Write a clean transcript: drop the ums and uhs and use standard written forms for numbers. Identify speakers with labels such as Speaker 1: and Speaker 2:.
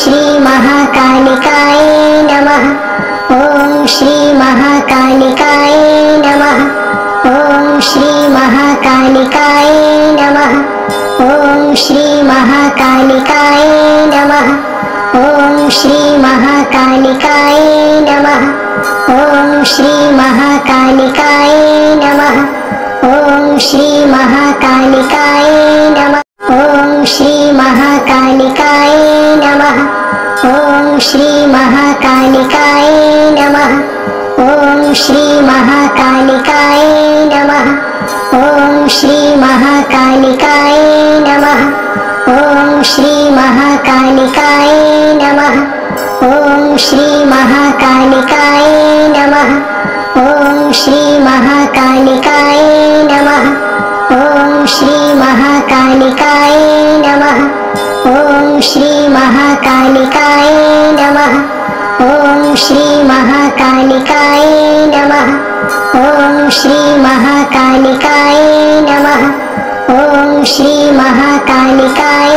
Speaker 1: श्री महाकालिकाय नमः। ॐ श्री महाकालिकाय नमः। ॐ श्री महाकालिकाय नमः। ॐ श्री महाकालिकाय नमः। ॐ श्री महाकालिकाय नमः। ॐ श्री महाकालिकाय नमः। ॐ श्री महाकालिकाय नमः। ॐ श्री महाकालिकाय नमः। ॐ श्री महाकालिकाय नमः। ॐ श्री महाकालिकाय नमः। ॐ श्री महाकालिकाय नमः। ॐ श्री महाकालिकाय नमः। ॐ श्री महाकालिकाय नमः। ॐ श्री महाकालिकाय नमः। ॐ श्री महाकालिकाय नमः। ॐ श्री महाकालिकाय नमः। ॐ श्री महाकालिकाय नमः। ॐ श्री महाकालिकाय नमः। ॐ श्री महाकालिकाय